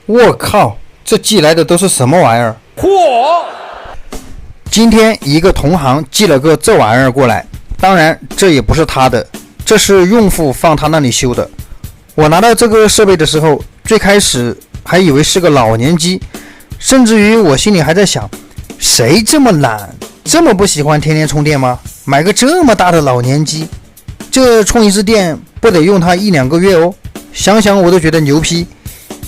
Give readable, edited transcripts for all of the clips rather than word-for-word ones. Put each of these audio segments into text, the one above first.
我靠，这寄来的都是什么玩意儿？嚯！今天一个同行寄了个这玩意儿过来，当然这也不是他的，这是用户放他那里修的。我拿到这个设备的时候，最开始还以为是个老年机，甚至于我心里还在想，谁这么懒，这么不喜欢天天充电吗？买个这么大的老年机，这充一次电不得用它1-2个月哦，想想我都觉得牛批。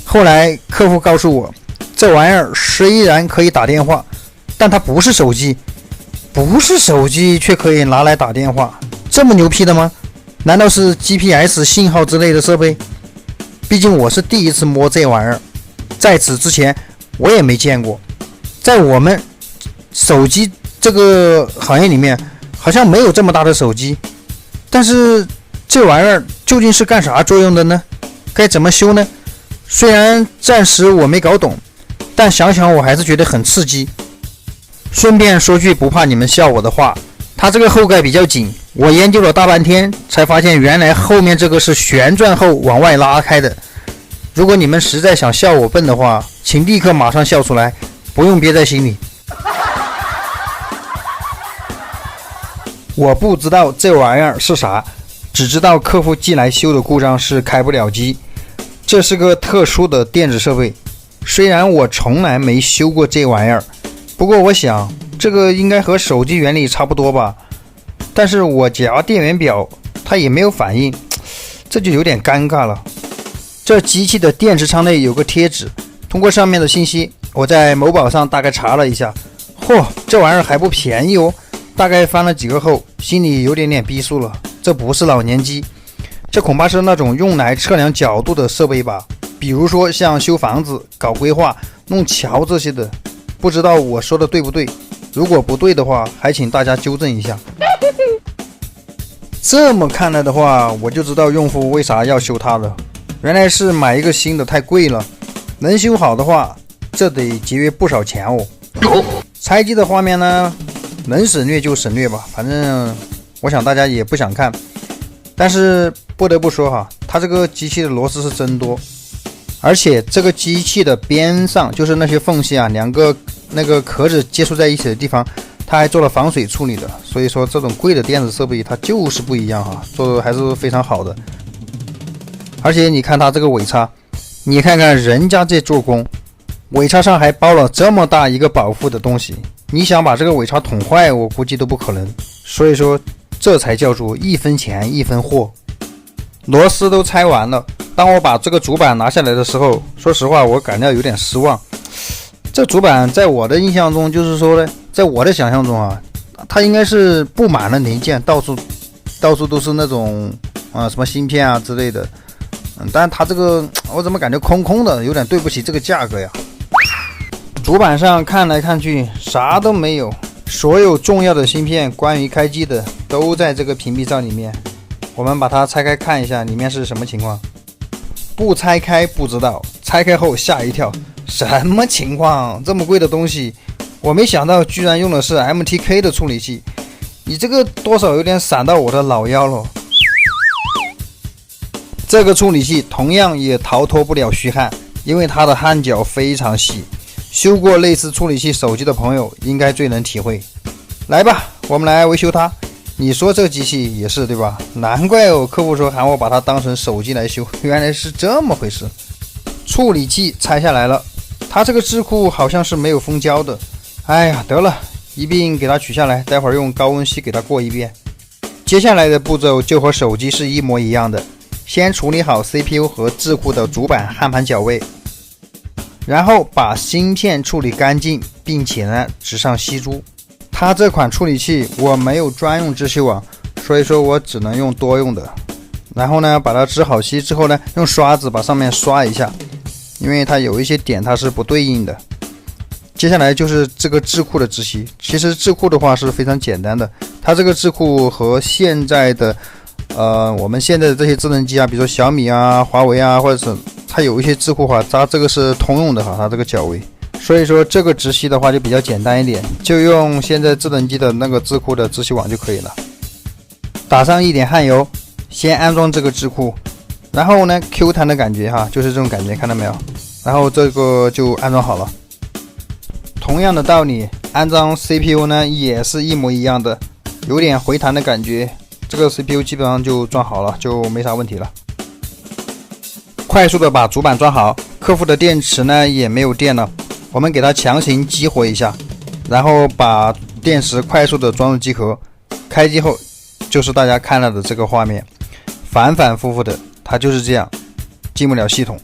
后来客户告诉我，这玩意儿虽然可以打电话，但它不是手机，不是手机却可以拿来打电话，这么牛批的吗？难道是 GPS 信号之类的设备？毕竟我是第一次摸这玩意儿，在此之前我也没见过。在我们手机这个行业里面，好像没有这么大的手机。但是这玩意儿究竟是干啥作用的呢？该怎么修呢？虽然暂时我没搞懂，但想想我还是觉得很刺激。顺便说句不怕你们笑我的话，它这个后盖比较紧，我研究了大半天才发现原来后面这个是旋转后往外拉开的。如果你们实在想笑我笨的话，请立刻马上笑出来，不用憋在心里。我不知道这玩意儿是啥，只知道客户寄来修的故障是开不了机。这是个特殊的电子设备，虽然我从来没修过这玩意儿，不过我想这个应该和手机原理差不多吧。但是我夹电源表它也没有反应，这就有点尴尬了。这机器的电池仓内有个贴纸，通过上面的信息，我在某宝上大概查了一下，嚯，这玩意儿还不便宜哦。大概翻了几个后，心里有点逼数了，这不是老年机，这恐怕是那种用来测量角度的设备吧，比如说像修房子、搞规划、弄桥这些的。不知道我说的对不对，如果不对的话，还请大家纠正一下。这么看来的话，我就知道用户为啥要修它了，原来是买一个新的太贵了，能修好的话，这得节约不少钱哦。拆机的画面呢，能省略就省略吧，反正我想大家也不想看。但是不得不说哈，它这个机器的螺丝是真多，而且这个机器的边上就是那些缝隙啊，两个那个壳子接触在一起的地方，它还做了防水处理的。所以说这种贵的电子设备它就是不一样哈，做的还是非常好的。而且你看它这个尾叉，你看看人家这做工，尾叉上还包了这么大一个保护的东西，你想把这个尾叉捅坏，我估计都不可能。所以说这才叫做一分钱一分货。螺丝都拆完了，当我把这个主板拿下来的时候，说实话我感到有点失望。这主板在我的印象中，就是说呢，在我的想象中啊，它应该是布满了零件，到处都是那种什么芯片啊之类的。但它这个我怎么感觉空空的，有点对不起这个价格呀。主板上看来看去啥都没有，所有重要的芯片关于开机的都在这个屏蔽罩里面。我们把它拆开看一下里面是什么情况。不拆开不知道，拆开后吓一跳，什么情况？这么贵的东西，我没想到居然用的是 MTK 的处理器，你这个多少有点闪到我的老腰了。这个处理器同样也逃脱不了虚焊，因为它的焊脚非常细，修过类似处理器手机的朋友应该最能体会。来吧，我们来维修它。你说这机器也是对吧？难怪客户说喊我把它当成手机来修，原来是这么回事。处理器拆下来了，它这个智库好像是没有封胶的。哎呀，得了，一并给它取下来，待会儿用高温锡给它过一遍。接下来的步骤就和手机是一模一样的，先处理好 CPU 和智库的主板焊盘脚位，然后把芯片处理干净，并且呢直上锡珠。它这款处理器我没有专用支气网，所以说我只能用多用的。然后呢把它支好锡之后呢，用刷子把上面刷一下，因为它有一些点它是不对应的。接下来就是这个智库的支锡，其实智库的话是非常简单的，它这个智库和现在的我们现在的这些智能机啊，比如说小米啊、华为啊，或者是它有一些智库话，它这个是通用的哈，它这个脚位。所以说这个支锡的话就比较简单一点，就用现在智能机的那个智库的支锡网就可以了。打上一点焊油，先安装这个智库，然后呢 Q 弹的感觉哈，就是这种感觉，看到没有？然后这个就安装好了。同样的道理，安装 CPU 呢也是一模一样的，有点回弹的感觉，这个 CPU 基本上就装好了，就没啥问题了。快速的把主板装好，客户的电池呢也没有电了，我们给它强行激活一下，然后把电池快速的装入机壳，开机后就是大家看到的这个画面，反反复复的，它就是这样进不了系统。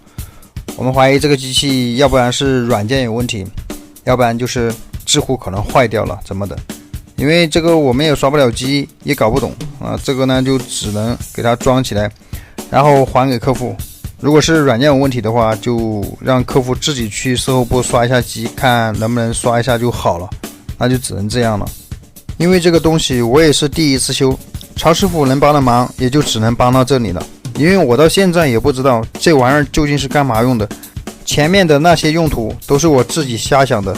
我们怀疑这个机器要不然是软件有问题，要不然就是智库可能坏掉了怎么的，因为这个我们也刷不了机，也搞不懂啊。这个呢就只能给它装起来，然后还给客户。如果是软件有问题的话，就让客户自己去售后部刷一下机，看能不能刷一下就好了，那就只能这样了。因为这个东西我也是第一次修，曹师傅能帮的忙也就只能帮到这里了，因为我到现在也不知道这玩意儿究竟是干嘛用的，前面的那些用途都是我自己瞎想的。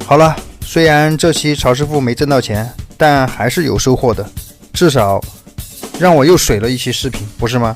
好了，虽然这期曹师傅没挣到钱，但还是有收获的，至少让我又水了一期视频，不是吗？